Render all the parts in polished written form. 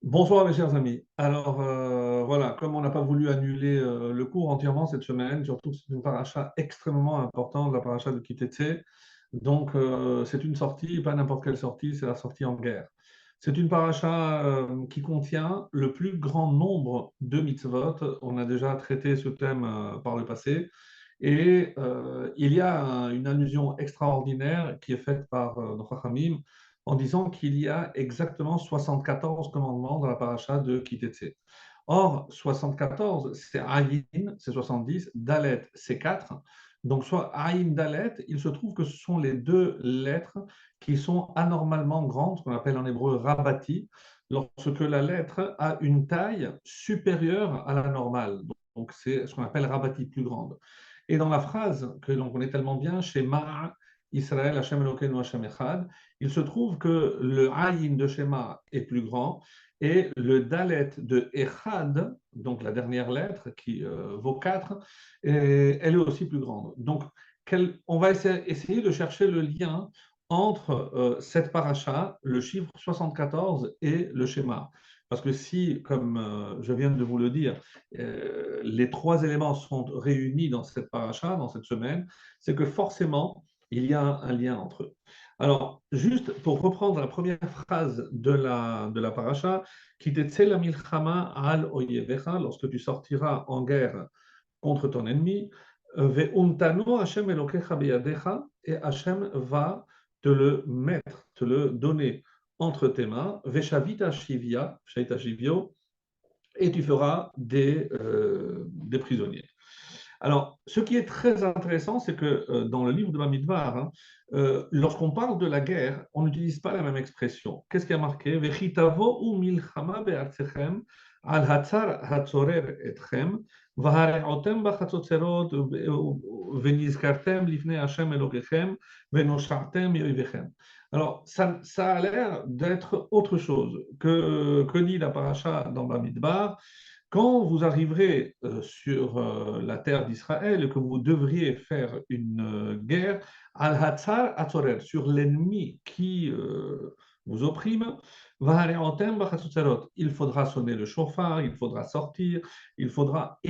Bonsoir mes chers amis. Alors voilà, comme on n'a pas voulu annuler le cours entièrement cette semaine, surtout que c'est une paracha extrêmement importante, la paracha de Kitetse. Donc c'est une sortie, pas n'importe quelle sortie, c'est la sortie en guerre. C'est une paracha qui contient le plus grand nombre de mitzvot. On a déjà traité ce thème par le passé. Et il y a une allusion extraordinaire qui est faite par nos Chachamim en disant qu'il y a exactement 74 commandements dans la paracha de Kitetse. Or, 74, c'est Ayin, c'est 70, Dalet, c'est 4. Donc, soit Ayin, Dalet, il se trouve que ce sont les deux lettres qui sont anormalement grandes, ce qu'on appelle en hébreu rabati, lorsque la lettre a une taille supérieure à la normale. Donc, c'est ce qu'on appelle rabati plus grande. Et dans la phrase que l'on connaît tellement bien, Shema Israël Hashem Elokeinu Hashem Echad, il se trouve que le Ayin de Shema est plus grand et le Dalet de Echad, donc la dernière lettre qui vaut 4, elle est aussi plus grande. Donc, on va essayer de chercher le lien entre cette paracha, le chiffre 74 et le schéma. Parce que si, comme je viens de vous le dire, les trois éléments sont réunis dans cette paracha, dans cette semaine, c'est que forcément, il y a un lien entre eux. Alors, juste pour reprendre la première phrase de la paracha, qui te la milchama al oyevecha, lorsque tu sortiras en guerre contre ton ennemi, ve'untano Hashem elokecha beyadecha, et Hashem va te le mettre, te le donner entre tes mains, ve'shavita shivya, shavita shivyo, et tu feras des prisonniers. Alors, ce qui est très intéressant, c'est que dans le livre de Bamidbar, lorsqu'on parle de la guerre, on n'utilise pas la même expression. Qu'est-ce qui a marqué? Vechitavo u milchama be'artechem al hatzar hatzorer etchem v'hareotem b'chatzotzerot v'nizkartem lifnei Hashem Elokechem v'noshartem yoivechem. Alors, ça a l'air d'être autre chose que dit la paracha dans Bamidbar. Quand vous arriverez sur la terre d'Israël et que vous devriez faire une guerre, al-Hatzar Atzorer, sur l'ennemi qui vous opprime, il faudra sonner le chauffard, il faudra sortir, et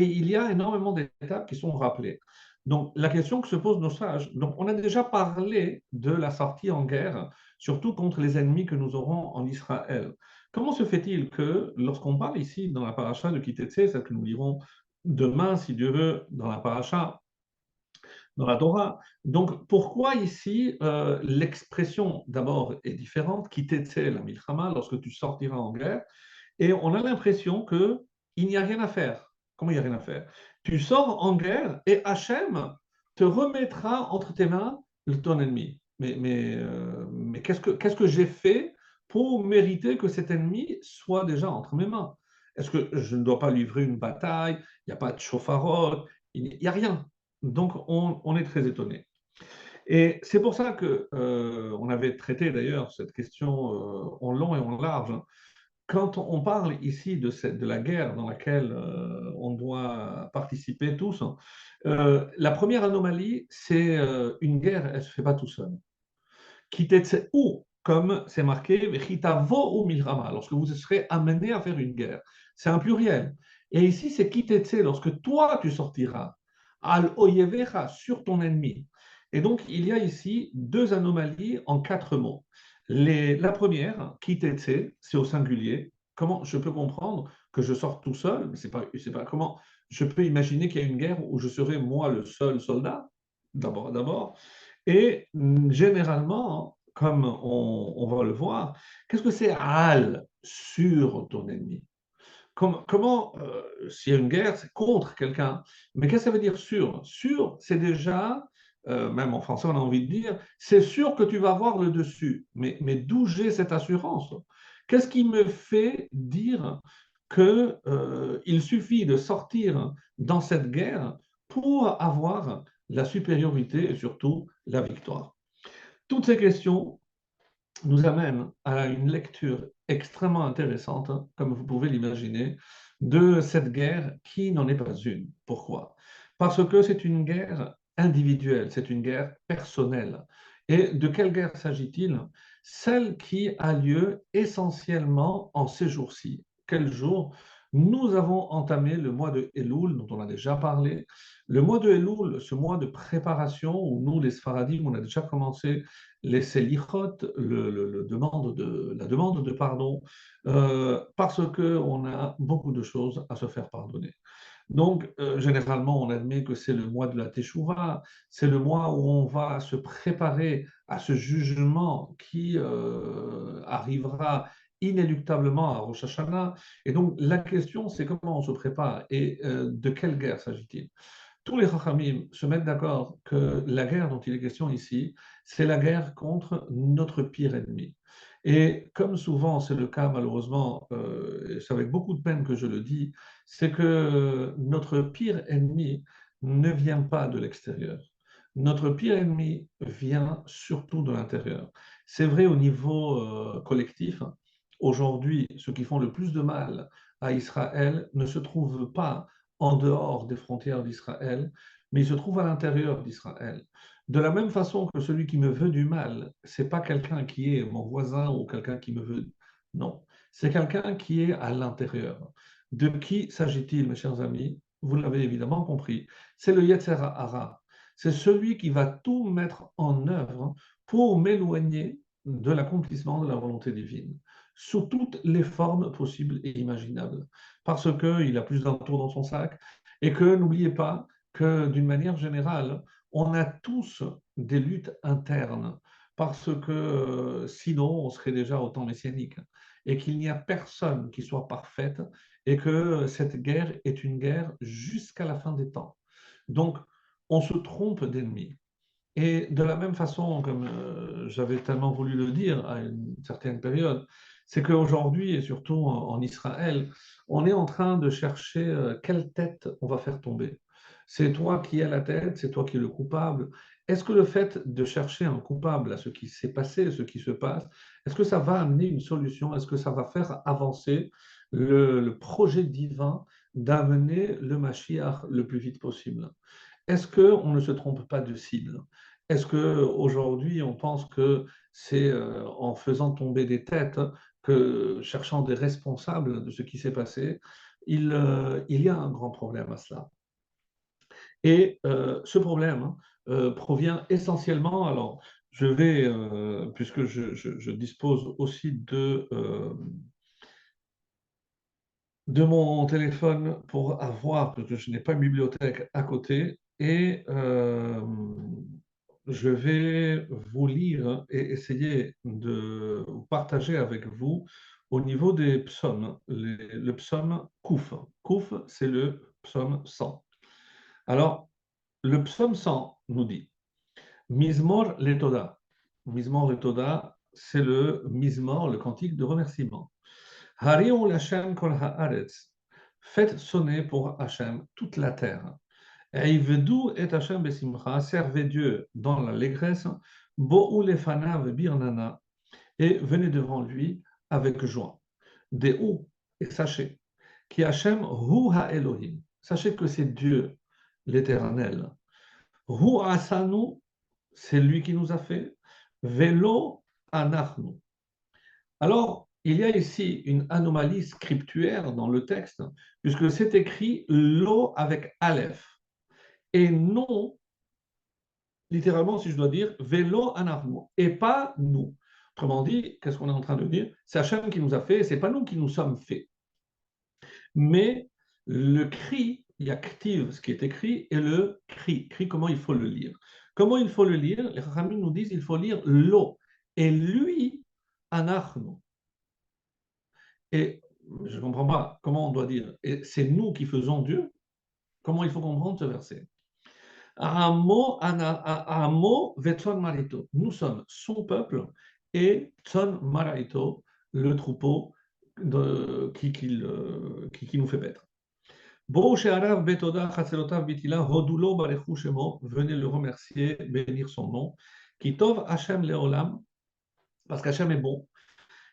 il y a énormément d'étapes qui sont rappelées. Donc, la question que se posent nos sages, donc on a déjà parlé de la sortie en guerre, surtout contre les ennemis que nous aurons en Israël. Comment se fait-il que, lorsqu'on parle ici dans la paracha de Kitetse, celle que nous lirons demain, si Dieu veut, dans la paracha, dans la Torah, donc pourquoi ici l'expression d'abord est différente, Kitetse la milchama, lorsque tu sortiras en guerre, et on a l'impression qu'il n'y a rien à faire. Comment il n'y a rien à faire? Tu sors en guerre et Hachem te remettra entre tes mains ton ennemi. Mais qu'est-ce que j'ai fait pour mériter que cet ennemi soit déjà entre mes mains? Est-ce que je ne dois pas livrer une bataille? Il n'y a pas de chauffarot, il n'y a rien. Donc on est très étonné. Et c'est pour ça que on avait traité d'ailleurs cette question en long et en large, hein. Quand on parle ici de la guerre dans laquelle on doit participer tous, hein, la première anomalie, c'est une guerre, elle ne se fait pas tout seul. Kitetse ou, comme c'est marqué, Vechitavo ou milrama, lorsque vous serez amené à faire une guerre. C'est un pluriel. Et ici, c'est kitetse, lorsque toi tu sortiras, al oyevecha, sur ton ennemi. Et donc, il y a ici deux anomalies en 4 mots. La première, kitetse, c'est au singulier. Comment je peux comprendre que je sorte tout seul? C'est pas comment je peux imaginer qu'il y a une guerre où je serai moi le seul soldat, d'abord. Et généralement, comme on va le voir, qu'est-ce que c'est al sur ton ennemi? Comment s'il y a une guerre, c'est contre quelqu'un, mais qu'est-ce que ça veut dire sur? Sur, c'est déjà, même en français, on a envie de dire, c'est sûr que tu vas avoir le dessus. Mais d'où j'ai cette assurance? Qu'est-ce qui me fait dire qu'il suffit de sortir dans cette guerre pour avoir la supériorité et surtout la victoire? Toutes ces questions nous amènent à une lecture extrêmement intéressante, hein, comme vous pouvez l'imaginer, de cette guerre qui n'en est pas une. Pourquoi? Parce que c'est une guerre individuelle, c'est une guerre personnelle. Et de quelle guerre s'agit-il? Celle qui a lieu essentiellement en ces jours-ci. Quel jour? Nous avons entamé le mois de Elul, dont on a déjà parlé. Le mois de Elul, ce mois de préparation où nous, les Sfaradim, on a déjà commencé les Selichot, la demande de pardon, parce qu'on a beaucoup de choses à se faire pardonner. Donc, généralement, on admet que c'est le mois de la Teshuvah, c'est le mois où on va se préparer à ce jugement qui arrivera inéluctablement à Rosh Hashanah. Et donc, la question, c'est comment on se prépare et de quelle guerre s'agit-il? Tous les Chachamim se mettent d'accord que la guerre dont il est question ici, c'est la guerre contre notre pire ennemi. Et comme souvent c'est le cas malheureusement, et c'est avec beaucoup de peine que je le dis, c'est que notre pire ennemi ne vient pas de l'extérieur. Notre pire ennemi vient surtout de l'intérieur. C'est vrai au niveau collectif. Aujourd'hui, ceux qui font le plus de mal à Israël ne se trouvent pas en dehors des frontières d'Israël, mais il se trouve à l'intérieur d'Israël. De la même façon que celui qui me veut du mal, c'est pas quelqu'un qui est mon voisin ou quelqu'un qui me veut. Non, c'est quelqu'un qui est à l'intérieur. De qui s'agit-il, mes chers amis? Vous l'avez évidemment compris. C'est le Yetzer Hara. C'est celui qui va tout mettre en œuvre pour m'éloigner de l'accomplissement de la volonté divine, sous toutes les formes possibles et imaginables parce qu'il a plus d'un tour dans son sac, et que n'oubliez pas que d'une manière générale, on a tous des luttes internes, parce que sinon on serait déjà au temps messianique, et qu'il n'y a personne qui soit parfaite, et que cette guerre est une guerre jusqu'à la fin des temps. Donc, on se trompe d'ennemi. Et de la même façon, comme j'avais tellement voulu le dire à une certaine période, c'est qu'aujourd'hui, et surtout en Israël, on est en train de chercher quelle tête on va faire tomber. C'est toi qui es la tête, c'est toi qui es le coupable. Est-ce que le fait de chercher un coupable à ce qui s'est passé, ce qui se passe, est-ce que ça va amener une solution? Est-ce que ça va faire avancer le projet divin d'amener le Mashiach le plus vite possible? Est-ce qu'on ne se trompe pas de cible? Est-ce qu'aujourd'hui, on pense que c'est en faisant tomber des têtes, que cherchant des responsables de ce qui s'est passé, il y a un grand problème à cela. Et ce problème provient essentiellement, alors je vais, puisque je dispose aussi de mon téléphone pour avoir, parce que je n'ai pas une bibliothèque à côté, et je vais vous lire et essayer de partager avec vous au niveau des psaumes, le psaume Kouf. Kouf, c'est le psaume 100. Alors, le psaume 100 nous dit Mizmor Letoda. Mizmor Letoda, c'est le Mizmor, le cantique de remerciement. Hariou l'Hashem kol haaretz. Faites sonner pour Hachem toute la terre. Eivedou et Hachem besimcha. Servez Dieu dans l'allégresse. Bo'u lefanav birnana. Et venez devant lui avec joie. Déu, et sachez, qui Hachem hu ha-Elohim. Sachez que c'est Dieu, l'Éternel. Hu asanu, c'est lui qui nous a fait. Velo anachnu. Alors, il y a ici une anomalie scriptuaire dans le texte, puisque c'est écrit lo avec aleph, et non, littéralement, si je dois dire, velo anarnu, et pas nous. Autrement dit, qu'est-ce qu'on est en train de dire? C'est Hachem qui nous a fait, c'est pas nous qui nous sommes faits. Mais le cri, il y a ktiv, ce qui est écrit, et le cri. Cri, comment il faut le lire? Comment il faut le lire? Les Chachamim nous disent il faut lire lo, et lui, anarnu. Et je ne comprends pas comment on doit dire. Et c'est nous qui faisons Dieu. Comment il faut comprendre ce verset? Amo vetson marito. Nous sommes son peuple et tson marito, le troupeau qui nous fait paître. Bo she'arav betoda chatzelotav bitila hodulo barechu shemo. Venez le remercier, bénir son nom. Kitov Hashem leolam, parce qu'Hachem est bon.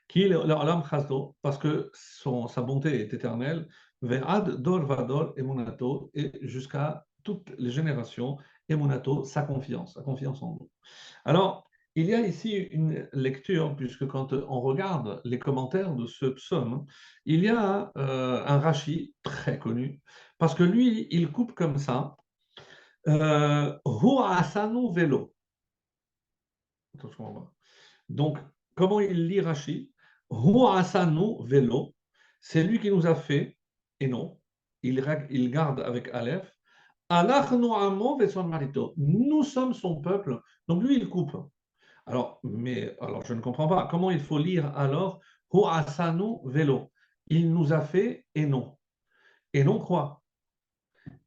Qui l'Olam Chasdo, parce que sa bonté est éternelle, Ve'ad Dor Vador Emunato, et jusqu'à toutes les générations, Emunato, sa confiance en nous. Alors, Il y a ici une lecture, puisque quand on regarde les commentaires de ce psaume, il y a un Rashi très connu, parce que lui, il coupe comme ça. Hu asanu velo. Attention, on va. Donc, comment il lit Rashi? Hu asanu velo. C'est lui qui nous a fait, et non. Il garde avec Aleph. Anachnu amo veson marito. Nous sommes son peuple. Donc lui, il coupe. Alors je ne comprends pas. Comment il faut lire alors Hu asanu velo? Il nous a fait et non. Et non quoi?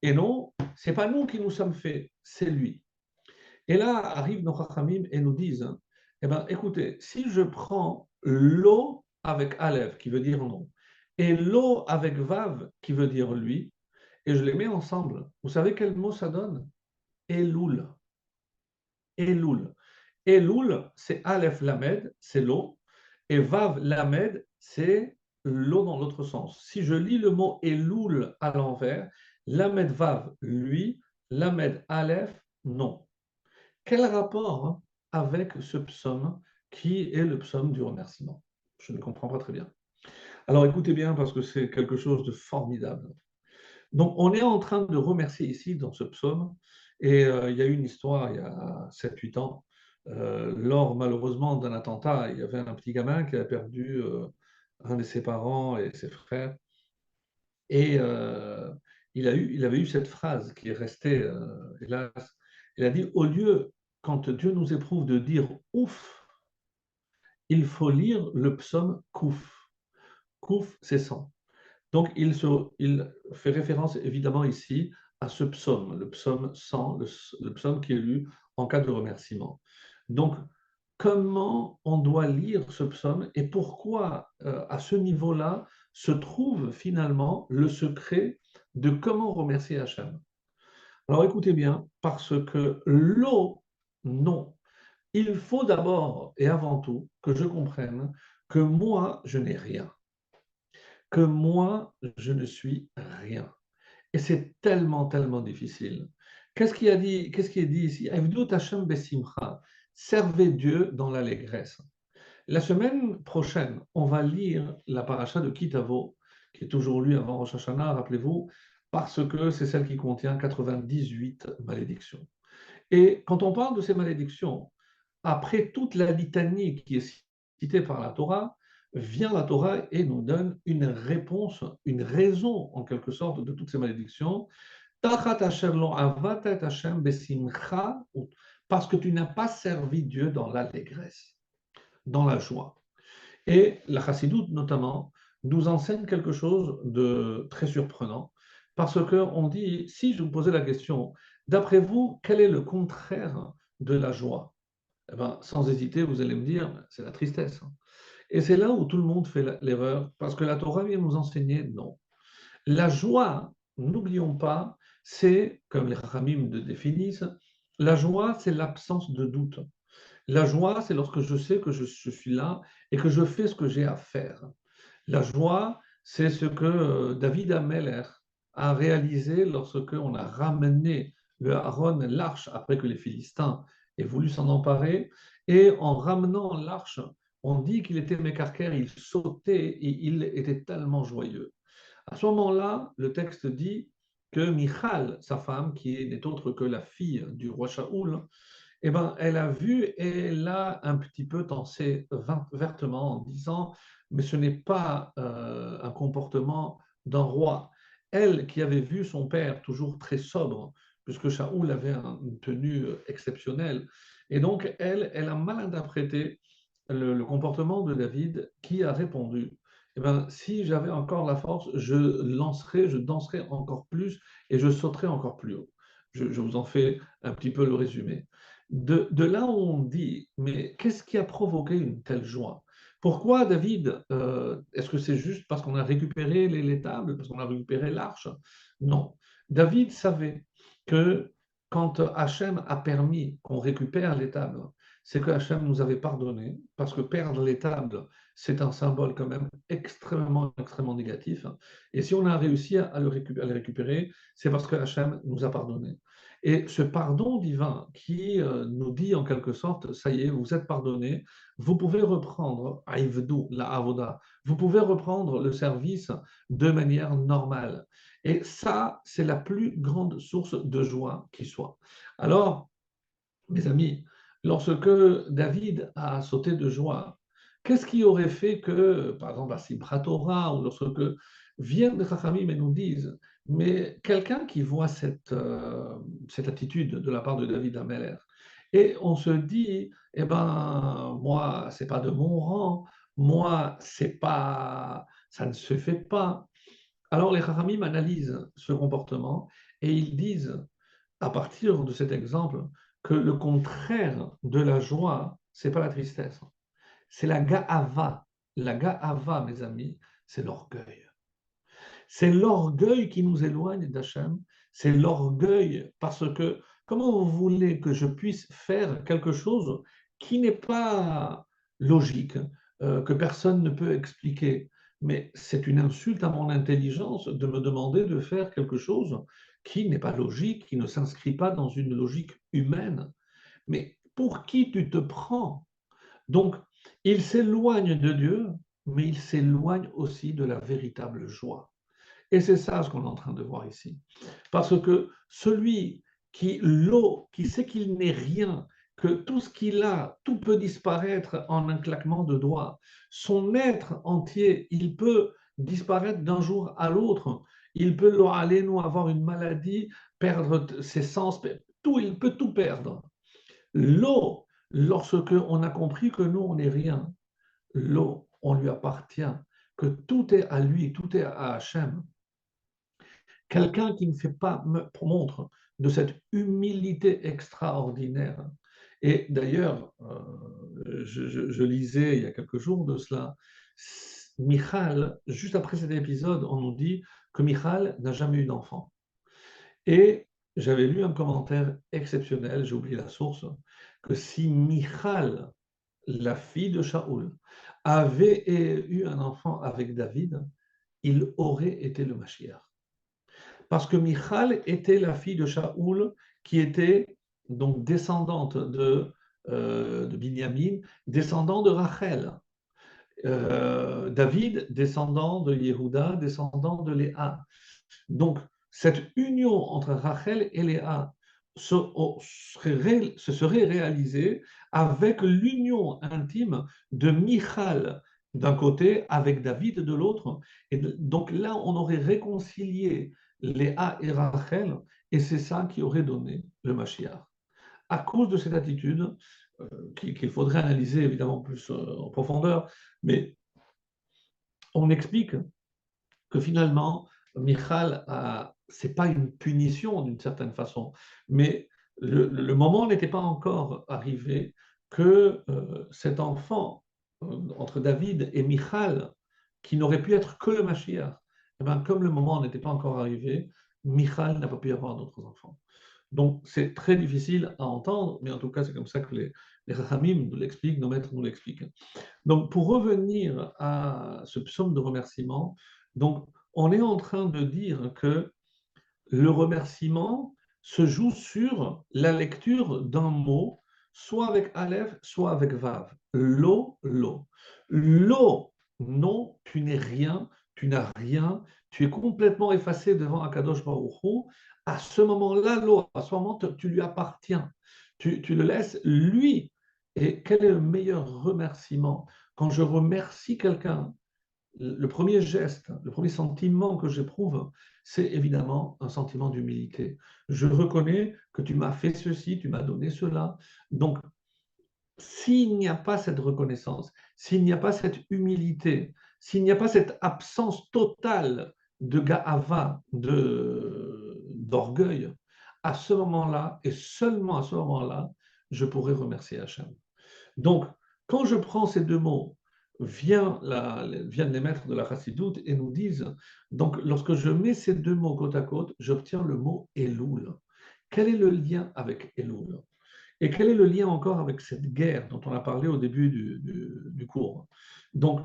Et non, c'est pas nous qui nous sommes faits, c'est lui. Et là arrivent nos Chachamim et nous disent, eh ben, écoutez, si je prends l'eau avec Aleph, qui veut dire non, et l'eau avec Vav, qui veut dire lui, et je les mets ensemble, vous savez quel mot ça donne? Elul. Elul. Elul, c'est Aleph Lamed, c'est l'eau, et Vav Lamed, c'est l'eau dans l'autre sens. Si je lis le mot Elul à l'envers, Lamed Vav, lui, Lamed Aleph, non. Quel rapport avec ce psaume qui est le psaume du remerciement? Je ne comprends pas très bien. Alors écoutez bien parce que c'est quelque chose de formidable. Donc on est en train de remercier ici dans ce psaume, et il y a eu une histoire il y a 7 8 ans, lors malheureusement d'un attentat, il y avait un petit gamin qui a perdu un de ses parents et ses frères, et il avait eu cette phrase qui est restée, hélas, il a dit, au lieu, quand Dieu nous éprouve, de dire ouf, il faut lire le psaume Kouf. Kouf, c'est 100. Donc il fait référence évidemment ici à ce psaume, le psaume 100, le psaume qui est lu en cas de remerciement. Donc, comment on doit lire ce psaume et pourquoi à ce niveau-là se trouve finalement le secret de comment remercier Hachem? Alors écoutez bien, parce que l'eau, non. Il faut d'abord et avant tout que je comprenne que moi, je n'ai rien, que moi, je ne suis rien. Et c'est tellement, tellement difficile. Qu'est-ce qui est dit ici? Avdut Hashem besimcha. Servez Dieu dans l'allégresse. La semaine prochaine, on va lire la paracha de Kitavo, qui est toujours lue avant Rosh Hashanah, rappelez-vous, parce que c'est celle qui contient 98 malédictions. Et quand on parle de ces malédictions, après toute la litanie qui est citée par la Torah, vient la Torah et nous donne une réponse, une raison en quelque sorte de toutes ces malédictions. Parce que tu n'as pas servi Dieu dans l'allégresse, dans la joie. Et la chassidoute, notamment, nous enseigne quelque chose de très surprenant, parce qu'on dit, si je vous posais la question, d'après vous, quel est le contraire de la joie? Eh ben, sans hésiter, vous allez me dire, c'est la tristesse. Et c'est là où tout le monde fait l'erreur, parce que la Torah vient nous enseigner, non. La joie, n'oublions pas, c'est, comme les Rachamim le définissent, la joie, c'est l'absence de doute. La joie, c'est lorsque je sais que je suis là et que je fais ce que j'ai à faire. La joie, c'est ce que David Ameller a réalisé lorsque on a ramené le Aaron, l'arche, après que les Philistins aient voulu s'en emparer. Et en ramenant l'arche, on dit qu'il était mécarcaire, il sautait et il était tellement joyeux. À ce moment-là, le texte dit que Michal, sa femme, qui n'est autre que la fille du roi Shaoul, eh ben, elle a vu et elle a un petit peu tensé vertement en disant, mais ce n'est pas un comportement d'un roi. Elle qui avait vu son père toujours très sobre, puisque Shaoul avait une tenue exceptionnelle, et donc elle a mal interprété le comportement de David qui a répondu, eh ben, si j'avais encore la force, je danserais encore plus et je sauterais encore plus haut. Je vous en fais un petit peu le résumé. De là où on dit, mais qu'est-ce qui a provoqué une telle joie? Pourquoi David, est-ce que c'est juste parce qu'on a récupéré les tables, parce qu'on a récupéré l'arche? Non. David savait que quand Hachem a permis qu'on récupère les tables, c'est que Hachem nous avait pardonné, parce que perdre les tables, c'est un symbole quand même extrêmement, extrêmement négatif. Et si on a réussi à les récupérer, c'est parce que Hachem nous a pardonné. Et ce pardon divin qui nous dit en quelque sorte, ça y est, vous êtes pardonné, vous pouvez reprendre Aïvdou, la avoda, vous pouvez reprendre le service de manière normale. Et ça, c'est la plus grande source de joie qui soit. Alors, mes amis, lorsque David a sauté de joie, qu'est-ce qui aurait fait que, par exemple, à Simchat Torah, ou lorsque viennent les Chachamim et nous disent, mais quelqu'un qui voit cette attitude de la part de David Ameller, et on se dit, eh ben, moi, c'est pas de mon rang, moi, c'est pas, ça ne se fait pas. Alors les Chachamim analysent ce comportement et ils disent, à partir de cet exemple, que le contraire de la joie, c'est pas la tristesse, c'est la ga'ava. La ga'ava, mes amis, c'est l'orgueil. C'est l'orgueil qui nous éloigne d'Hachem. C'est l'orgueil parce que comment vous voulez que je puisse faire quelque chose qui n'est pas logique, que personne ne peut expliquer? Mais c'est une insulte à mon intelligence de me demander de faire quelque chose qui n'est pas logique, qui ne s'inscrit pas dans une logique humaine. Mais pour qui tu te prends? Donc, il s'éloigne de Dieu, mais il s'éloigne aussi de la véritable joie. Et c'est ça ce qu'on est en train de voir ici. Parce que celui qui sait qu'il n'est rien, que tout ce qu'il a, tout peut disparaître en un claquement de doigts, son être entier, il peut disparaître d'un jour à l'autre. Il peut aller nous avoir une maladie, perdre ses sens, tout, il peut tout perdre. L'eau, lorsque on a compris que nous, on n'est rien, l'eau, on lui appartient, que tout est à lui, tout est à Hachem. Quelqu'un qui ne fait pas montre de cette humilité extraordinaire. Et d'ailleurs, je lisais il y a quelques jours de cela, Michal, juste après cet épisode, on nous dit que Michal n'a jamais eu d'enfant. Et j'avais lu un commentaire exceptionnel, j'ai oublié la source, que si Michal, la fille de Shaoul, avait eu un enfant avec David, il aurait été le Mashiach. Parce que Michal était la fille de Shaoul, qui était donc descendante de Binyamin, descendant de Rachel. David, descendant de Yehuda, descendant de Léa. Donc, cette union entre Rachel et Léa se serait réalisée avec l'union intime de Michal d'un côté avec David de l'autre. Et donc là, on aurait réconcilié Léa et Rachel, et c'est ça qui aurait donné le Mashiach. À cause de cette attitude, qu'il faudrait analyser évidemment plus en profondeur, mais on explique que finalement, Michal, c'est pas une punition d'une certaine façon, mais le moment n'était pas encore arrivé que cet enfant entre David et Michal, qui n'aurait pu être que le Mashiach, eh bien, comme le moment n'était pas encore arrivé, Michal n'a pas pu avoir d'autres enfants. Donc c'est très difficile à entendre, mais en tout cas c'est comme ça que les Rachamim nous l'expliquent, nos maîtres nous l'expliquent. Donc, pour revenir à ce psaume de remerciement, donc, on est en train de dire que le remerciement se joue sur la lecture d'un mot, soit avec Aleph, soit avec Vav. Lo, lo. Lo, non, tu n'es rien, tu n'as rien, tu es complètement effacé devant Akadosh Baruch Hu. À ce moment-là, lo, à ce moment, tu lui appartiens. Tu le laisses lui. Et quel est le meilleur remerciement? Quand je remercie quelqu'un, le premier geste, le premier sentiment que j'éprouve, c'est évidemment un sentiment d'humilité. Je reconnais que tu m'as fait ceci, tu m'as donné cela. Donc, s'il n'y a pas cette reconnaissance, s'il n'y a pas cette humilité, s'il n'y a pas cette absence totale de ga'ava, d'orgueil, à ce moment-là, et seulement à ce moment-là, je pourrais remercier Hachem. Donc, quand je prends ces deux mots, viennent les maîtres de la Chassidoute et nous disent, donc lorsque je mets ces deux mots côte à côte, j'obtiens le mot Elul. Quel est le lien avec Elul? Et quel est le lien encore avec cette guerre dont on a parlé au début du cours? Donc,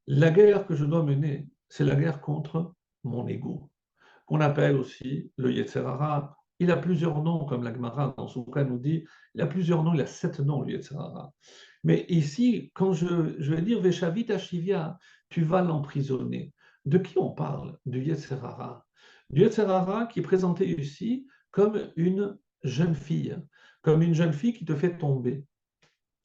la guerre que je dois mener, c'est la guerre contre mon ego, qu'on appelle aussi le Yetzer Hara il a plusieurs noms, comme la Gemara dans Souka nous dit, il a plusieurs noms, il a 7 noms, le Yetzer Hara. Mais ici, quand je vais dire Veshavit Ashivia, tu vas l'emprisonner. De qui on parle? Du Yetzer Hara. Du Yetzer Hara qui est présenté ici comme une jeune fille, comme une jeune fille qui te fait tomber.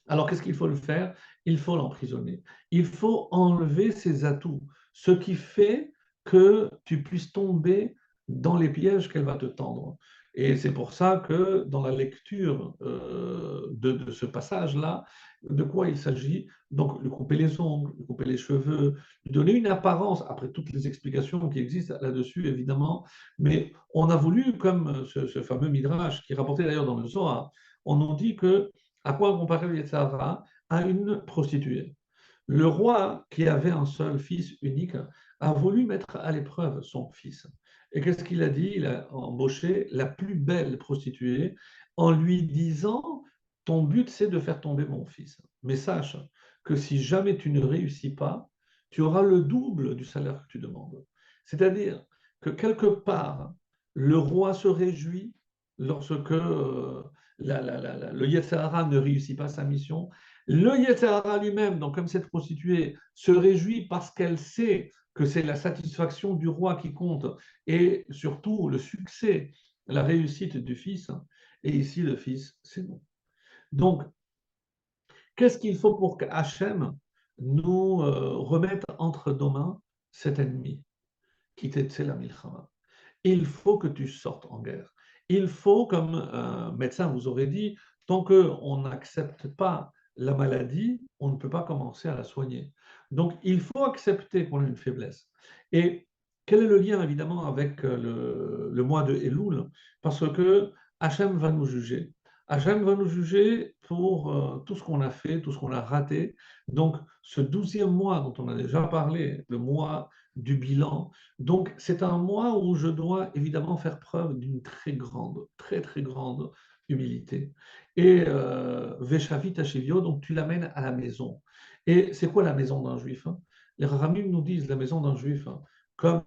Alors, qu'est-ce qu'il faut le faire? Il faut l'emprisonner. Il faut enlever ses atouts, ce qui fait que tu puisses tomber dans les pièges qu'elle va te tendre. Et c'est pour ça que dans la lecture de ce passage-là, de quoi il s'agit? Donc, lui couper les ongles, lui couper les cheveux, lui donner une apparence, après toutes les explications qui existent là-dessus, évidemment, mais on a voulu, comme ce fameux Midrash, qui est rapporté d'ailleurs dans le Zohar, on nous dit que à quoi comparer le Yetzer Hara? À une prostituée. Le roi, qui avait un seul fils unique, a voulu mettre à l'épreuve son fils. Et qu'est-ce qu'il a dit? Il a embauché la plus belle prostituée en lui disant, ton but, c'est de faire tomber mon fils. Mais sache que si jamais tu ne réussis pas, tu auras le double du salaire que tu demandes. C'est-à-dire que quelque part, le roi se réjouit lorsque le Yetzer Hara ne réussit pas sa mission. Le Yetzer Hara lui-même, donc comme cette prostituée, se réjouit parce qu'elle sait que c'est la satisfaction du roi qui compte et surtout le succès, la réussite du fils. Et ici, le fils, c'est nous. Donc, qu'est-ce qu'il faut pour qu'Hachem nous remette entre nos mains cet ennemi qui t'est la milchama? Il faut que tu sortes en guerre. Il faut, comme un médecin vous aurait dit, tant qu'on n'accepte pas la maladie, on ne peut pas commencer à la soigner. Donc, il faut accepter qu'on a une faiblesse. Et quel est le lien, évidemment, avec le mois de Elul? Parce que Hachem va nous juger. Hachem va nous juger pour tout ce qu'on a fait, tout ce qu'on a raté. Donc, ce 12e mois dont on a déjà parlé, le mois du bilan, donc, c'est un mois où je dois évidemment faire preuve d'une très grande, très très grande humilité. Et Veshavit Hashivio, donc tu l'amènes à la maison. Et c'est quoi la maison d'un juif, hein? Les Rahamim nous disent la maison d'un juif, hein, comme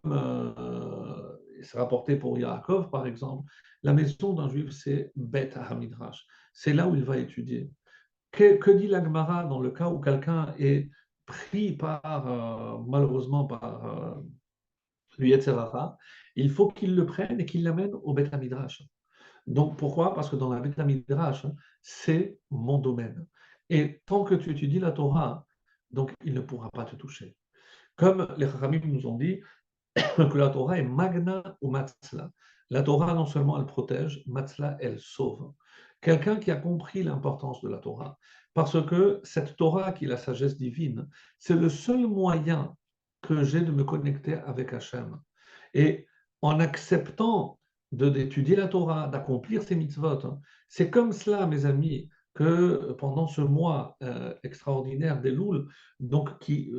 c'est rapporté pour Yaakov par exemple, la maison d'un juif c'est Bet HaMidrash. C'est là où il va étudier. Que dit la Gemara dans le cas où quelqu'un est pris par, malheureusement, par le Yetzer Hara, il faut qu'il le prenne et qu'il l'amène au Beth Midrash. Donc pourquoi? Parce que dans la Beth Midrash, c'est mon domaine. Et tant que tu étudies la Torah, donc il ne pourra pas te toucher. Comme les Chachamim nous ont dit que la Torah est magna ou matzla. La Torah, non seulement elle protège, matzla, elle sauve. Quelqu'un qui a compris l'importance de la Torah, parce que cette Torah qui est la sagesse divine, c'est le seul moyen que j'ai de me connecter avec Hachem. Et en acceptant d'étudier la Torah, d'accomplir ces mitzvot, hein, c'est comme cela, mes amis, que pendant ce mois extraordinaire d'Elul, donc qui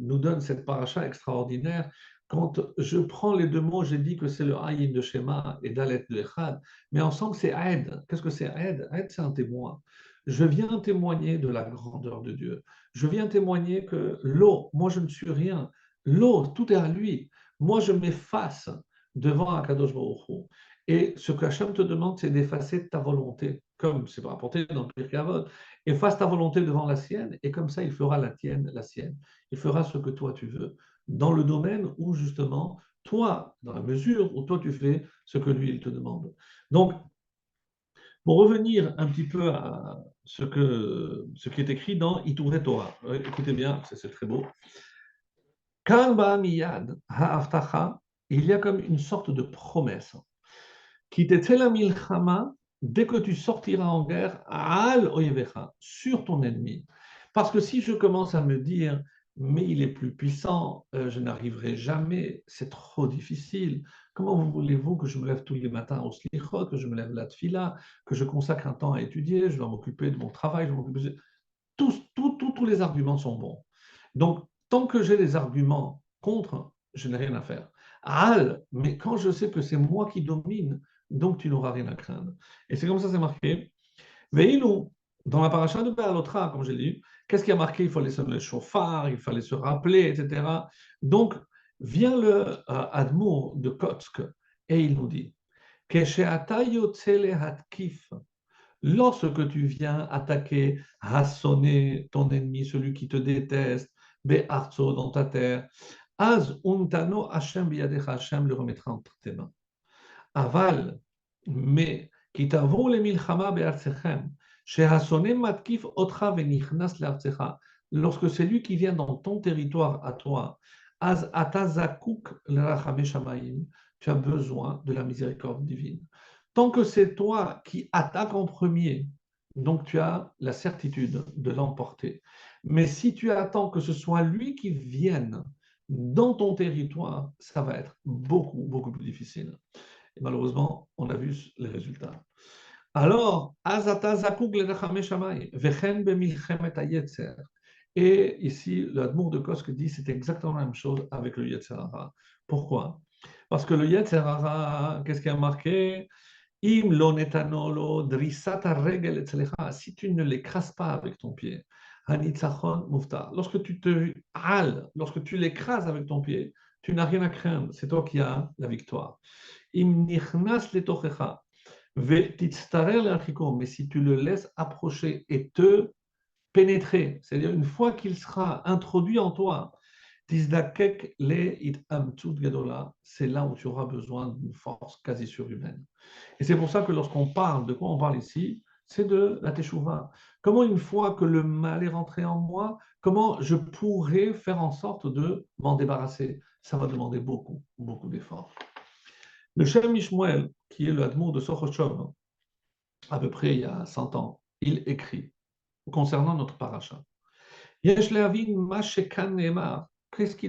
nous donne cette paracha extraordinaire, quand je prends les deux mots, j'ai dit que c'est le Ayin de Shema et Dalet de Echad, mais ensemble c'est Aed. Qu'est-ce que c'est Aed? Aed, c'est un témoin. Je viens témoigner de la grandeur de Dieu. Je viens témoigner que l'eau, moi je ne suis rien. L'eau, tout est à lui. Moi je m'efface devant Akadosh Baruch Hu. Et ce que Hachem te demande, c'est d'effacer ta volonté, comme c'est rapporté dans le Pirkei Avot. Efface ta volonté devant la sienne, et comme ça, il fera la tienne, la sienne. Il fera ce que toi tu veux, dans le domaine où justement, toi, dans la mesure où toi tu fais ce que lui, il te demande. Donc, pour revenir un petit peu à ce qui est écrit dans Iturei Torah, écoutez bien, c'est très beau. Kan ba'amiyad ha'aftacha, il y a comme une sorte de promesse qui t'était la milchama, dès que tu sortiras en guerre, al oyevecha, sur ton ennemi. Parce que si je commence à me dire, mais il est plus puissant, je n'arriverai jamais, c'est trop difficile. Comment voulez-vous que je me lève tous les matins au slichot, que je me lève la tfila, que je consacre un temps à étudier, je dois m'occuper de mon travail, je m'occupe tous les arguments sont bons. Donc, tant que j'ai les arguments contre, je n'ai rien à faire. Al, mais quand je sais que c'est moi qui domine, donc tu n'auras rien à craindre. Et c'est comme ça c'est marqué. Veilou, dans la paracha de Béalotra, comme j'ai dit, qu'est-ce qui a marqué? Il fallait sonner le chauffard, il fallait se rappeler, etc. Donc, vient le Admour de Kotsk et il nous dit Kesheata yotze lehatkif, lorsque tu viens attaquer, hassonner ton ennemi, celui qui te déteste, be'arzo dans ta terre, az untano Hashem biyadecha, Hashem le remettra entre tes mains. Aval, mais qui t'avons les milchama be'artsechem, shehasonem matkif otra venichnas le'artsecha, lorsque c'est lui qui vient dans ton territoire à toi, az atazakuk lerachame shamayim, tu as besoin de la miséricorde divine. Tant que c'est toi qui attaques en premier, donc tu as la certitude de l'emporter. Mais si tu attends que ce soit lui qui vienne dans ton territoire, ça va être beaucoup, beaucoup plus difficile. Et malheureusement, on a vu les résultats. Alors, Azata Zakuk le Rachamé Shamay, Vechen Bemilchemet Hayetzer. Et ici, l'Admour de Kosk dit c'est exactement la même chose avec le Yetzer Hara. Pourquoi? Parce que le Yetzer Hara, qu'est-ce qui a marqué? Im lo netanolo drisata regel etzlecha. Si tu ne l'écrases pas avec ton pied, hanitzachon muftar. Lorsque tu te hales, lorsque tu l'écrases avec ton pied, tu n'as rien à craindre. C'est toi qui as la victoire. Im nichnas letochecha ve'titztarer le'achiko. Mais si tu le laisses approcher et te pénétrer, c'est-à-dire une fois qu'il sera introduit en toi, tizdakek le itamtut gadola, c'est là où tu auras besoin d'une force quasi surhumaine. Et c'est pour ça que lorsqu'on parle, de quoi on parle ici, c'est de la teshuva. Comment une fois que le mal est rentré en moi, comment je pourrais faire en sorte de m'en débarrasser? Ça va demander beaucoup, beaucoup d'efforts. Le Shem Mishmuel, qui est le Hadmour de Sochochov, à peu près il y a 100 ans, il écrit concernant notre paracha. Yesh lehavin ma shekan ne'emar.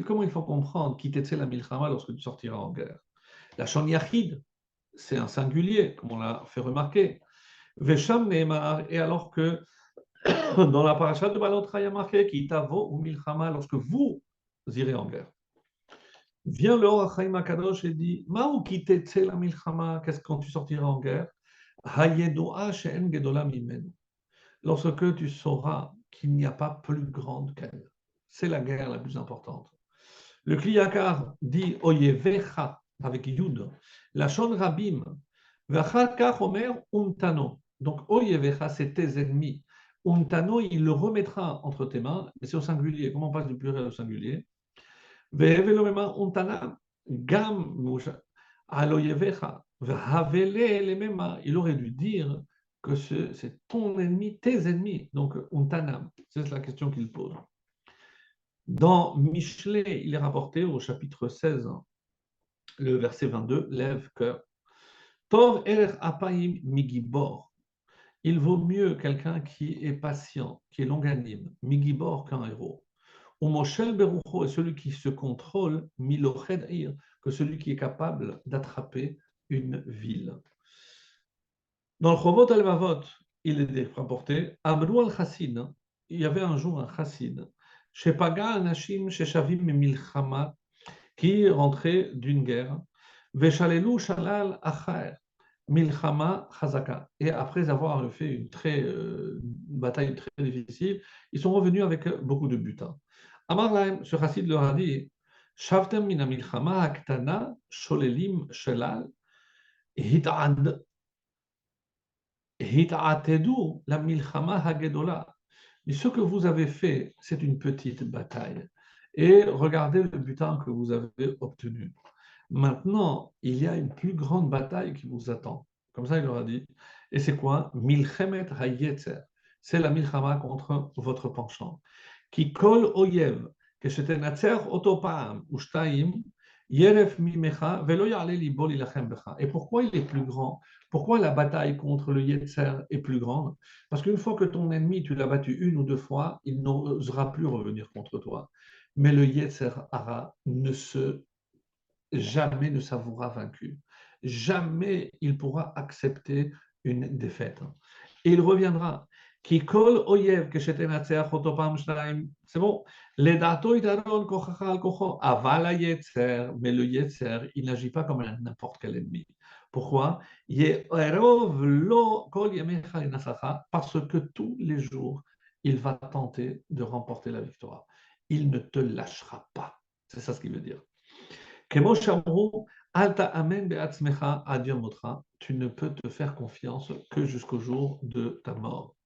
Comment il faut comprendre qui t'était la milchama lorsque tu sortiras en guerre? La shon yachid, c'est un singulier, comme on l'a fait remarquer. Vesham ne'emar, et alors que dans la paracha de Balotra, il y a marqué qui tavo ou milchama lorsque vous irez en guerre. Vient le Or HaChaim HaKadosh et dit Ma'u ki tetze la milchama, qu'est-ce que quand tu sortiras en guerre? Hayedoa she'en gedola mimenu. Lorsque tu sauras qu'il n'y a pas plus grande qu'elle. C'est la guerre la plus importante. Le Kliyakar dit Oyevecha avec Yud, la Shon Rabim, Vachar Kach Omer Untano. Donc Oyevecha, c'est tes ennemis. Untano, il le remettra entre tes mains, mais c'est au singulier. Comment on passe du pluriel au singulier? Ve'evelomema Untana, Gam Aloyevecha, Ve'havele Lemema. Il aurait dû dire que c'est ton ennemi, tes ennemis. Donc Untanam, c'est la question qu'il pose. Dans Michelet, il est rapporté au chapitre 16, le verset 22, lève cœur. Tov er apaim migibor. Il vaut mieux quelqu'un qui est patient, qui est longanime, migibor qu'un héros. Ou Moshel berucho est celui qui se contrôle, miloched ir, que celui qui est capable d'attraper une ville. Dans le Chovot al-Mavot, il est rapporté, Amrou al-Chassid, il y avait un jour un chassid, Shepaga anashim sheshavim milchama, qui rentrait d'une guerre, Veshalelu shalal acher, milchama chazaka. Et après avoir fait une bataille très difficile, ils sont revenus avec beaucoup de butin. Amar lahem, ce chassid leur a dit, Shavtem mina milchama aktana sholelim shalal, hit'ad Hita'atedu la milchama hagedola. Et ce que vous avez fait, c'est une petite bataille. Et regardez le butin que vous avez obtenu. Maintenant, il y a une plus grande bataille qui vous attend. Comme ça, il leur a dit. Et c'est quoi? Milchemet hayetzer. C'est la milchama contre votre penchant. Qui kol oyev, que shetenatzer otopam ushtaim, yeref mimecha, velo ya'ale libo lilachem becha. Et pourquoi il est plus grand? Pourquoi la bataille contre le Yetzer est plus grande? Parce qu'une fois que ton ennemi, tu l'as battu une ou deux fois, il n'osera plus revenir contre toi. Mais le Yetzer Hara jamais ne s'avouera vaincu. Jamais il pourra accepter une défaite. Et il reviendra. Qui kol oyev que c'est bon. Les dato itaron kochachal kocho aval yetzer, mais le yetzer, il n'agit pas comme n'importe quel ennemi. Pourquoi? Parce que tous les jours, il va tenter de remporter la victoire. Il ne te lâchera pas. C'est ça ce qu'il veut dire. Kemo shamru Alta amen be'atzmecha ad yom motra. Tu ne peux te faire confiance que jusqu'au jour de ta mort.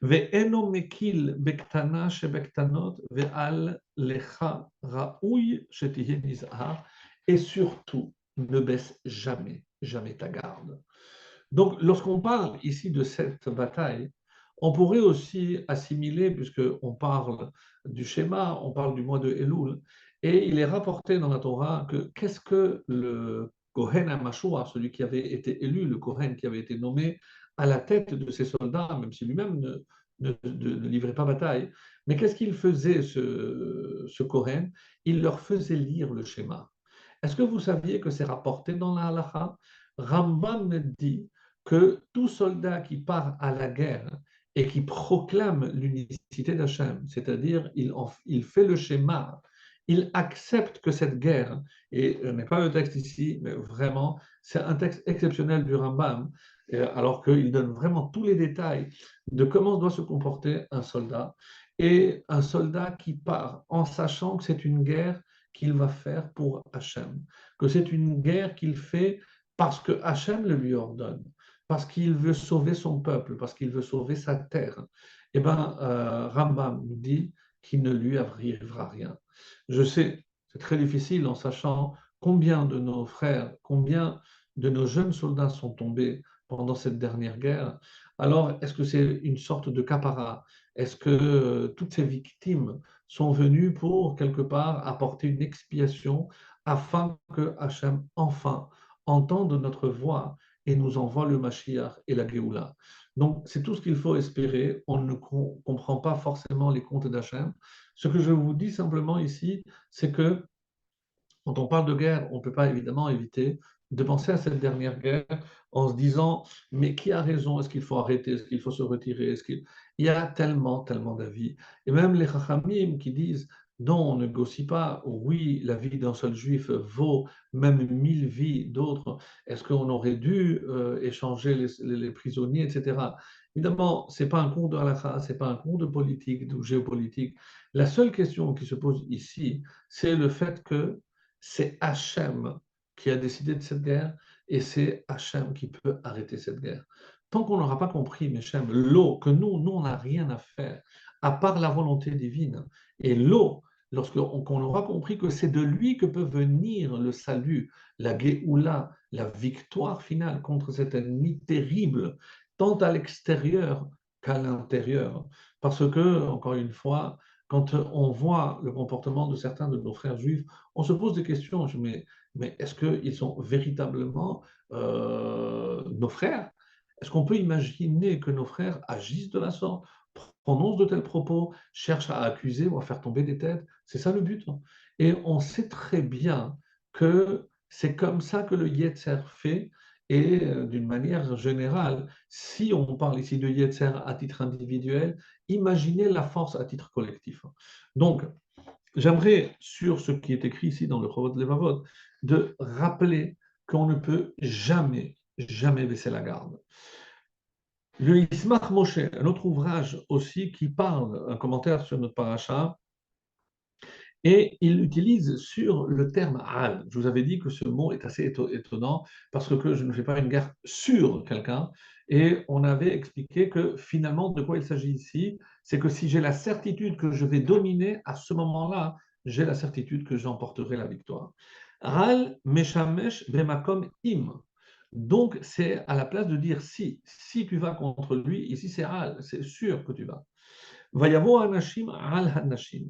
Ve'eno mekil bektana shebektanot ve'al lecha ra'ouy shetihe nizhar. Et surtout, ne baisse jamais, jamais ta garde. Donc, lorsqu'on parle ici de cette bataille, on pourrait aussi assimiler, puisqu'on parle du schéma, on parle du mois de Elul, et il est rapporté dans la Torah que qu'est-ce que le Kohen HaMashuach, celui qui avait été élu, le Kohen qui avait été nommé à la tête de ses soldats, même si lui-même ne livrait pas bataille, mais qu'est-ce qu'il faisait, ce Kohen? Il leur faisait lire le schéma. Est-ce que vous saviez que c'est rapporté dans la Halacha? Rambam dit que tout soldat qui part à la guerre et qui proclame l'unicité d'Hachem, c'est-à-dire il fait le schéma, il accepte que cette guerre, et je n'ai pas le texte ici, mais vraiment, c'est un texte exceptionnel du Rambam, alors qu'il donne vraiment tous les détails de comment doit se comporter un soldat, et un soldat qui part en sachant que c'est une guerre qu'il va faire pour Hachem, que c'est une guerre qu'il fait parce que Hachem le lui ordonne, parce qu'il veut sauver son peuple, parce qu'il veut sauver sa terre. Eh bien, Rambam nous dit qu'il ne lui arrivera rien. Je sais, c'est très difficile en sachant combien de nos frères, combien de nos jeunes soldats sont tombés pendant cette dernière guerre. Alors, est-ce que c'est une sorte de capara? Est-ce que toutes ces victimes sont venues pour, quelque part, apporter une expiation afin que Hachem, enfin, entende notre voix et nous envoie le Mashiach et la Géoula. Donc, c'est tout ce qu'il faut espérer. On ne comprend pas forcément les comptes d'Hachem. Ce que je vous dis simplement ici, c'est que quand on parle de guerre, on ne peut pas évidemment éviter de penser à cette dernière guerre en se disant, mais qui a raison? Est-ce qu'il faut arrêter? Est-ce qu'il faut se retirer? Il y a tellement, tellement d'avis. Et même les Chachamim qui disent, non, on ne négocie pas, oui, la vie d'un seul juif vaut même 1000 vies d'autres. Est-ce qu'on aurait dû échanger les prisonniers, etc. Évidemment, ce n'est pas un cours de halakha, ce n'est pas un cours de politique, de géopolitique. La seule question qui se pose ici, c'est le fait que c'est Hachem qui a décidé de cette guerre et c'est Hachem qui peut arrêter cette guerre. Tant qu'on n'aura pas compris, mes chers, l'eau, que nous, on n'a rien à faire, à part la volonté divine. Et l'eau, qu'on aura compris que c'est de lui que peut venir le salut, la Géoula, la victoire finale contre cet ennemi terrible, tant à l'extérieur qu'à l'intérieur. Parce que, encore une fois, quand on voit le comportement de certains de nos frères juifs, on se pose des questions. Mais est-ce qu'ils sont véritablement nos frères? Est-ce qu'on peut imaginer que nos frères agissent de la sorte, prononcent de tels propos, cherchent à accuser ou à faire tomber des têtes? C'est ça le but. Et on sait très bien que c'est comme ça que le Yetzer fait. Et d'une manière générale, si on parle ici de Yetzer à titre individuel, imaginez la force à titre collectif. Donc, j'aimerais, sur ce qui est écrit ici dans le Chovot Levavot, de rappeler qu'on ne peut jamais, jamais baisser la garde. Le Ismach Moshe, un autre ouvrage aussi qui parle, un commentaire sur notre paracha, et il utilise sur le terme Al. Je vous avais dit que ce mot est assez étonnant parce que je ne fais pas une guerre sur quelqu'un. Et on avait expliqué que finalement, de quoi il s'agit ici, c'est que si j'ai la certitude que je vais dominer, à ce moment-là, j'ai la certitude que j'emporterai la victoire. Al meshamesh bemakom im. Donc, c'est à la place de dire si tu vas contre lui, ici c'est Al, c'est sûr que tu vas. Vayavo anashim al hanashim.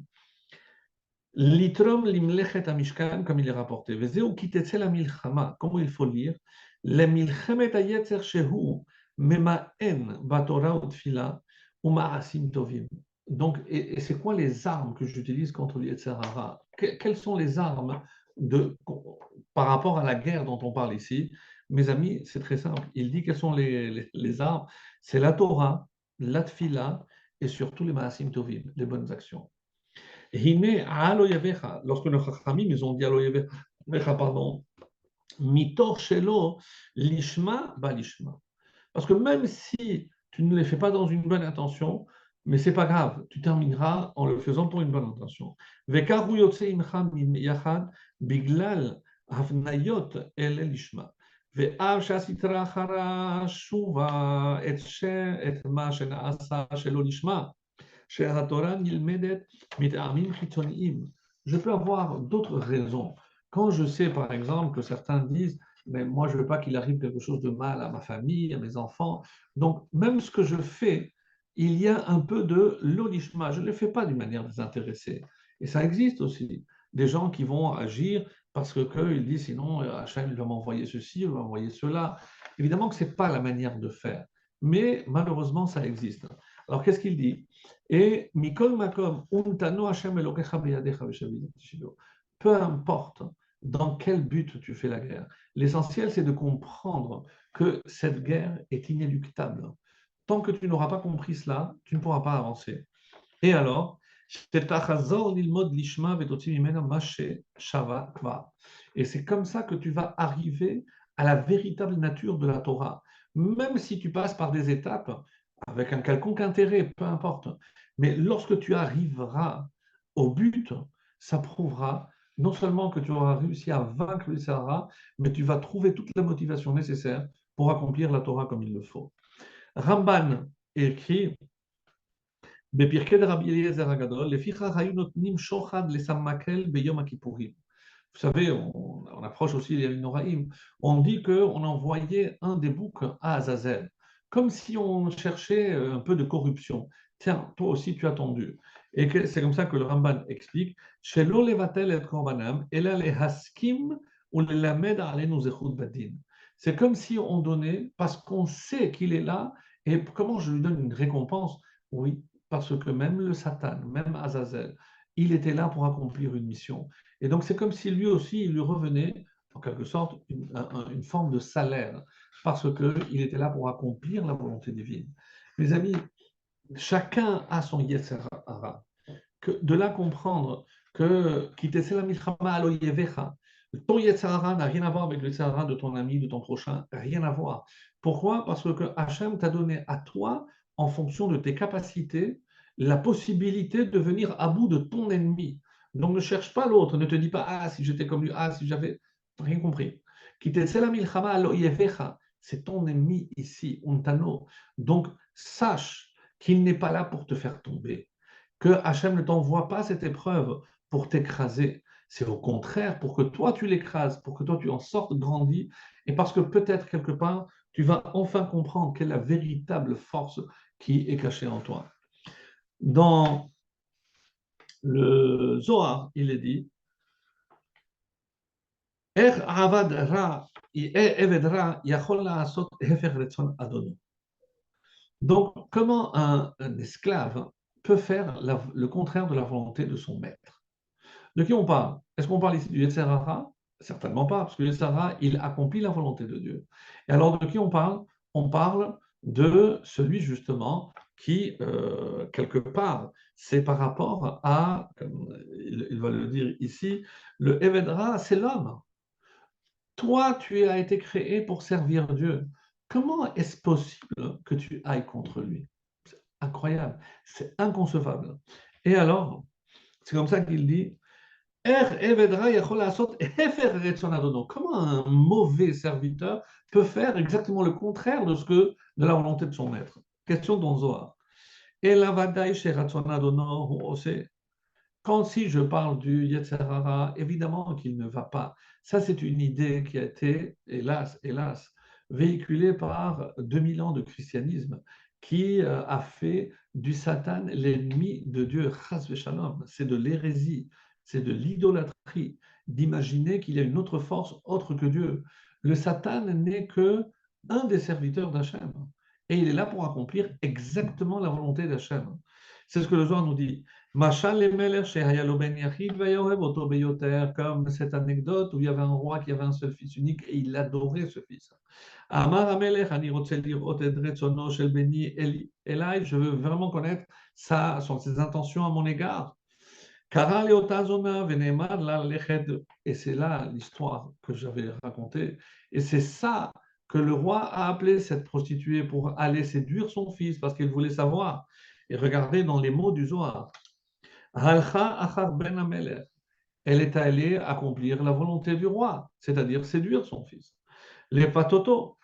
Litrom limlechet amishkan, comme il est rapporté. Vezeu kitetzel amilchama. Comment il faut lire? Le milchemet ayetzer shehu memaen batora utfila umaasim tovim. Donc, et c'est quoi les armes que j'utilise contre l'Yetzer Hara? Quelles sont les armes par rapport à la guerre dont on parle ici? Mes amis, c'est très simple. Il dit quelles sont les armes. C'est la Torah, la Tfila et surtout les maasim tovim, les bonnes actions. Hine alo yavecha, lorsque nos chachamim ils ont dit alo yavecha, pardon, mitor shelo lishma ba lishma. Parce que même si tu ne les fais pas dans une bonne intention, mais c'est pas grave, tu termineras en le faisant pour une bonne intention. Vekaru yotse imcha yachad biglal Havnayot ele lishma. Ve'av she'asitra achara shuva et ma she'na'asa shelo lishma. She'hatorah nilmedet mit'amim chitzoniim. Je peux avoir d'autres raisons. Quand je sais, par exemple, que certains disent, mais moi, je ne veux pas qu'il arrive quelque chose de mal à ma famille, à mes enfants. Donc, même ce que je fais, il y a un peu de l'olishma. Je ne le fais pas d'une manière désintéressée. Et ça existe aussi. Des gens qui vont agir parce que qu'ils disent, sinon, Hachem va m'envoyer ceci, il va m'envoyer cela. Évidemment que ce n'est pas la manière de faire. Mais malheureusement, ça existe. Alors, qu'est-ce qu'il dit? Et Mikol Makom, Umtano Hashem Elokecha Beyadecha Veshavim Tishilo. Peu importe dans quel but tu fais la guerre, l'essentiel c'est de comprendre que cette guerre est inéluctable. Tant que tu n'auras pas compris cela, tu ne pourras pas avancer. Et alors, et c'est comme ça que tu vas arriver à la véritable nature de la Torah. Même si tu passes par des étapes avec un quelconque intérêt, peu importe. Mais lorsque tu arriveras au but, ça prouvera non seulement que tu auras réussi à vaincre le Sahara, mais tu vas trouver toute la motivation nécessaire pour accomplir la Torah comme il le faut. Ramban écrit בפרקי דרבי אליעזר הגדול, לפיכך היו נותנים שוחד לסמקל ביום הכיפורים. Vous savez, on approche aussi les Noraïm. On dit qu'on envoyait un des boucs à Azazel, comme si on cherchait un peu de corruption. Tiens, toi aussi tu as tendu. Et c'est comme ça que le Ramban explique Shelo levatel et korbanam, ela le haskim ou le lamed alenu zechut badin. C'est comme si on donnait, parce qu'on sait qu'il est là, et comment je lui donne une récompense? Oui, parce que même le Satan, même Azazel, il était là pour accomplir une mission. Et donc, c'est comme si lui aussi, il lui revenait, en quelque sorte, une forme de salaire, parce qu'il était là pour accomplir la volonté divine. Mes amis, chacun a son Yetzer Hara. De là comprendre que ton Yetzer Hara n'a rien à voir avec le Yetzer Hara de ton ami, de ton prochain, rien à voir. Pourquoi? Parce que Hachem t'a donné à toi, en fonction de tes capacités, la possibilité de venir à bout de ton ennemi. Donc ne cherche pas l'autre, ne te dis pas ah si j'étais comme lui, ah si j'avais rien compris. C'est ton ennemi ici, untano. Donc sache qu'il n'est pas là pour te faire tomber, que Hachem ne t'envoie pas cette épreuve pour t'écraser. C'est au contraire pour que toi tu l'écrases, pour que toi tu en sortes grandi, et parce que peut-être quelque part tu vas enfin comprendre quelle est la véritable force qui est cachée en toi. Dans le Zohar, il est dit donc, comment un esclave peut faire le contraire de la volonté de son maître? De qui on parle? Est-ce qu'on parle ici du Yetzer Hara? Certainement pas, parce que le Yetzer Hara, il accomplit la volonté de Dieu. Et alors, de qui on parle? On parle de celui justement qui, quelque part, c'est par rapport à, comme il va le dire ici, le Evedra, c'est l'homme. Toi, tu as été créé pour servir Dieu. Comment est-ce possible que tu ailles contre lui? C'est incroyable, c'est inconcevable. Et alors, c'est comme ça qu'il dit comment un mauvais serviteur peut faire exactement le contraire de la volonté de son maître? Question dans Zohar. Quand si je parle du Yetzer Hara, évidemment qu'il ne va pas. Ça, c'est une idée qui a été, hélas, véhiculée par 2000 ans de christianisme qui a fait du Satan l'ennemi de Dieu. Chas v'shalom. C'est de l'hérésie, c'est de l'idolâtrie, d'imaginer qu'il y a une autre force autre que Dieu. Le Satan n'est que un des serviteurs d'Hachem. Et il est là pour accomplir exactement la volonté d'Hachem. C'est ce que le Zohar nous dit. Machal le Meler shehaya lo ben yachid vayohev oto beyoter, comme cette anecdote où il y avait un roi qui avait un seul fils unique et il adorait ce fils. Amar hamelech ani rotze lirot et retzono shel beni elai, je veux vraiment connaître ses intentions à mon égard. Kara leota zona venemar la leched, et c'est là l'histoire que j'avais racontée, et c'est ça que le roi a appelé cette prostituée pour aller séduire son fils parce qu'il voulait savoir. Et regardez dans les mots du Zohar. Halcha achar ben hamelech. elle est allée accomplir la volonté du roi, c'est-à-dire séduire son fils. Les patoto,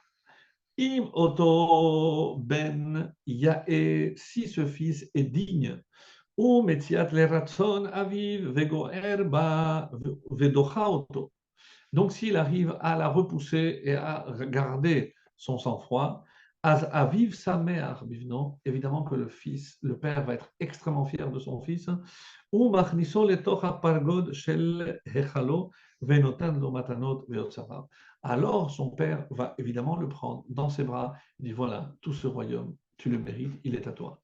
im oto ben yae, si ce fils est digne, ou metiat le ratson aviv vegoer ba vedocha oto. Donc, s'il arrive à la repousser et à garder son sang-froid, à vivre sa mère, évidemment que le fils, le père va être extrêmement fier de son fils. Ou machniso letoch pargod shel hechalo venotan lo matanot veotzara. Alors, son père va évidemment le prendre dans ses bras. Il dit voilà, tout ce royaume, tu le mérites, il est à toi.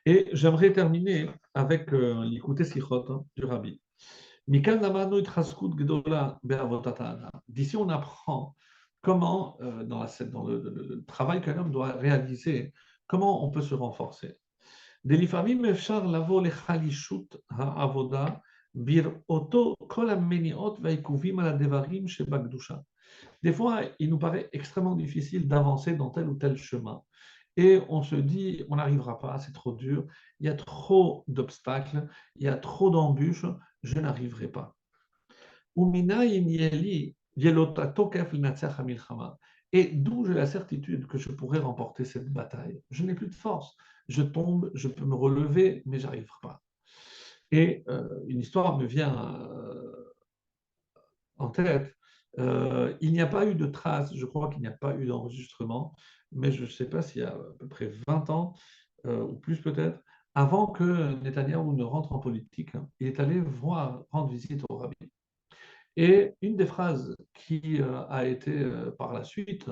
Et j'aimerais terminer avec l'écouter Sichot du Rabbi. D'ici, on apprend comment, dans le travail qu'un homme doit réaliser, comment on peut se renforcer. Des fois, il nous paraît extrêmement difficile d'avancer dans tel ou tel chemin. Et on se dit, on n'arrivera pas, c'est trop dur, il y a trop d'obstacles, il y a trop d'embûches, je n'arriverai pas. Et d'où j'ai la certitude que je pourrais remporter cette bataille. Je n'ai plus de force. Je tombe, je peux me relever, mais j'arriverai pas. Et une histoire me vient en tête. Il n'y a pas eu de traces, je crois qu'il n'y a pas eu d'enregistrement, mais je ne sais pas s'il y a à peu près 20 ans, ou plus peut-être, avant que Netanyahou ne rentre en politique, il est allé rendre visite au rabbi. Et une des phrases qui a été par la suite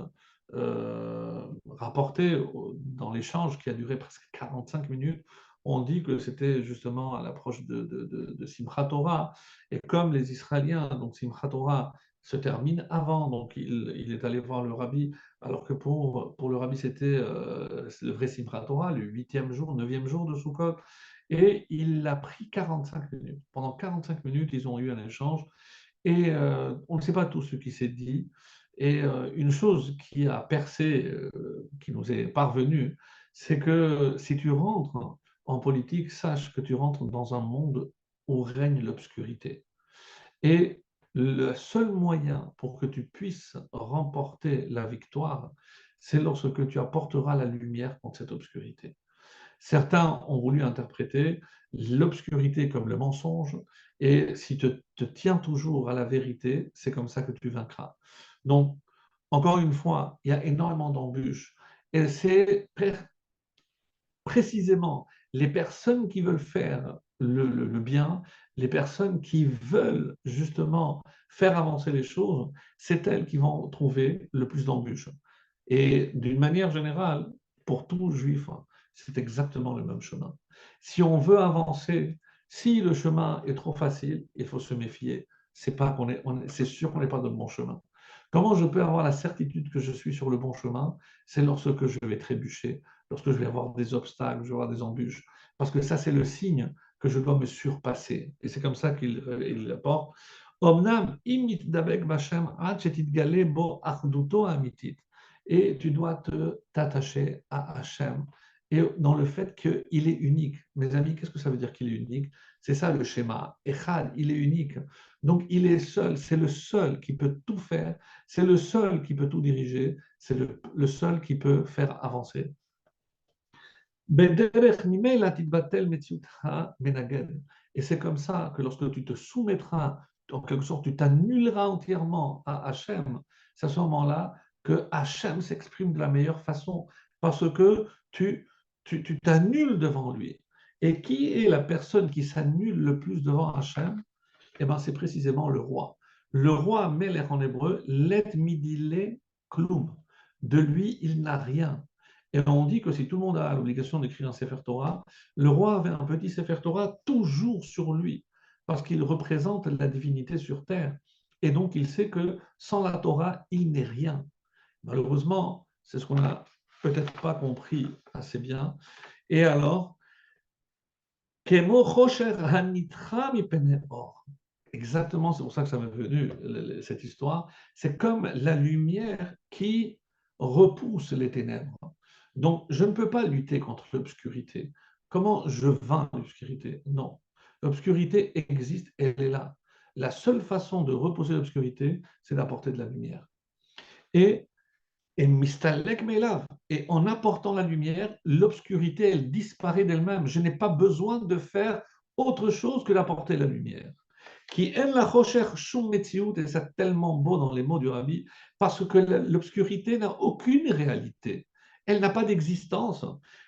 rapportée dans l'échange qui a duré presque 45 minutes, on dit que c'était justement à l'approche de Simchat Torah. Et comme les Israéliens, donc Simchat Torah se termine avant, donc il est allé voir le rabbi, alors que pour le rabbi c'était le vrai Simchat Torah, le 8e jour, 9e jour de Sukkot. Et il a pris 45 minutes. Pendant 45 minutes, ils ont eu un échange. Et on ne sait pas tout ce qui s'est dit. Et une chose qui a percé, qui nous est parvenue, c'est que si tu rentres en politique, sache que tu rentres dans un monde où règne l'obscurité. Et le seul moyen pour que tu puisses remporter la victoire, c'est lorsque tu apporteras la lumière contre cette obscurité. Certains ont voulu interpréter l'obscurité comme le mensonge, et si tu te tiens toujours à la vérité, c'est comme ça que tu vaincras. Donc, encore une fois, il y a énormément d'embûches, et c'est précisément les personnes qui veulent faire le bien, les personnes qui veulent justement faire avancer les choses, c'est elles qui vont trouver le plus d'embûches. Et d'une manière générale, pour tout juif, c'est exactement le même chemin. Si on veut avancer, si le chemin est trop facile, il faut se méfier. C'est sûr qu'on n'est pas dans le bon chemin. Comment je peux avoir la certitude que je suis sur le bon chemin? C'est lorsque je vais trébucher, lorsque je vais avoir des obstacles, je vais avoir des embûches. Parce que ça, c'est le signe que je dois me surpasser. Et c'est comme ça qu'il apporte. Omnam imit dabek bashem ad shetitgale bo achduto amitit. Et tu dois t'attacher à Hachem et dans le fait qu'il est unique. Mes amis, qu'est-ce que ça veut dire qu'il est unique? C'est ça le schéma. Echad, il est unique. Donc il est seul, c'est le seul qui peut tout faire, c'est le seul qui peut tout diriger, c'est le seul qui peut faire avancer. Et c'est comme ça que lorsque tu te soumettras, en quelque sorte, tu t'annuleras entièrement à Hachem, c'est à ce moment-là que Hachem s'exprime de la meilleure façon, parce que tu t'annules devant lui. Et qui est la personne qui s'annule le plus devant Hachem? Eh bien, c'est précisément le roi. Le roi Melech en hébreu, let midile klum. De lui, il n'a rien. Et on dit que si tout le monde a l'obligation d'écrire un Sefer Torah, le roi avait un petit Sefer Torah toujours sur lui, parce qu'il représente la divinité sur terre. Et donc, il sait que sans la Torah, il n'est rien. Malheureusement, c'est ce qu'on n'a peut-être pas compris assez bien. Et alors, exactement, c'est pour ça que ça m'est venu cette histoire. C'est comme la lumière qui repousse les ténèbres. Donc, je ne peux pas lutter contre l'obscurité. Comment je vainc l'obscurité? Non. L'obscurité existe, elle est là. la seule façon de reposer l'obscurité, c'est d'apporter de la lumière. Et mistalek melav. Et en apportant la lumière, l'obscurité, elle disparaît d'elle-même. Je n'ai pas besoin de faire autre chose que d'apporter la lumière. Qui aime la recherche shum metziut, et c'est tellement beau dans les mots du Rabbi, parce que l'obscurité n'a aucune réalité. Elle n'a pas d'existence.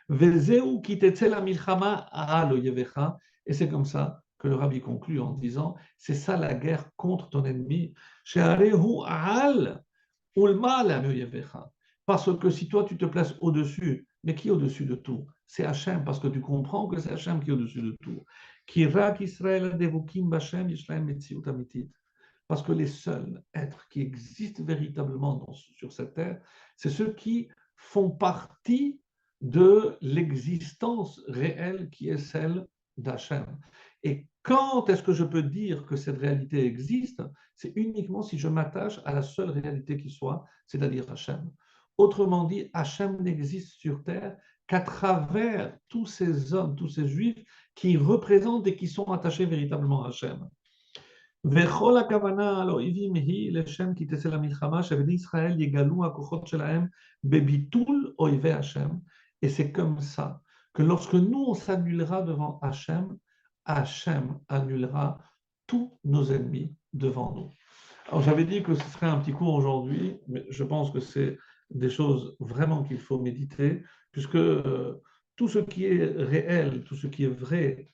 Vezeu ki tetzel hamilchama ha'al oyevecha. Et c'est comme ça que le Rabbi conclut en disant, c'est ça la guerre contre ton ennemi. She'arehu ha'al. Parce que si toi tu te places au-dessus, mais qui est au-dessus de tout? C'est Hachem, parce que tu comprends que c'est Hachem qui est au-dessus de tout. Parce que les seuls êtres qui existent véritablement sur cette terre, c'est ceux qui font partie de l'existence réelle qui est celle d'Hachem. Et quand est-ce que je peux dire que cette réalité existe? C'est uniquement si je m'attache à la seule réalité qui soit, c'est-à-dire Hachem. Autrement dit, Hachem n'existe sur terre qu'à travers tous ces hommes, tous ces juifs qui représentent et qui sont attachés véritablement à Hachem. וכל הכוונה לאויבים היא לשם כי תצא למלחמה שבני ישראל יגלו הכוחות שלהם בביטול אויבי השם. Et c'est comme ça que lorsque nous on s'annulera devant Hachem, Hachem annulera tous nos ennemis devant nous. Alors j'avais dit que ce serait un petit cours aujourd'hui, mais je pense que c'est des choses vraiment qu'il faut méditer, puisque tout ce qui est réel, tout ce qui est vrai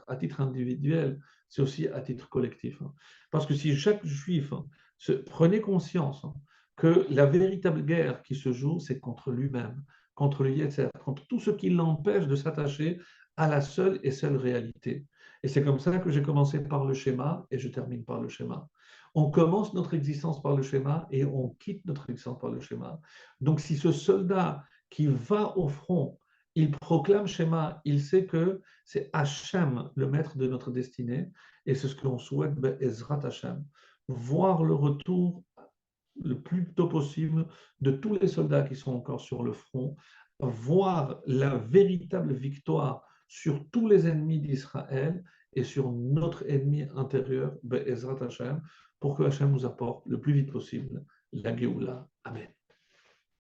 à titre individuel, c'est aussi à titre collectif. Parce que si chaque juif prenait conscience que la véritable guerre qui se joue, c'est contre lui-même, contre le Yetzer, contre tout ce qui l'empêche de s'attacher à la seule et seule réalité. Et c'est comme ça que j'ai commencé par le schéma et je termine par le schéma. On commence notre existence par le schéma et on quitte notre existence par le schéma. Donc si ce soldat qui va au front, il proclame schéma, il sait que c'est Hachem le maître de notre destinée et c'est ce que l'on souhaite, Ezrat Hachem, voir le retour le plus tôt possible de tous les soldats qui sont encore sur le front, voir la véritable victoire sur tous les ennemis d'Israël et sur notre ennemi intérieur, Ezrat Hachem, pour que Hachem nous apporte le plus vite possible la Géoula. Amen.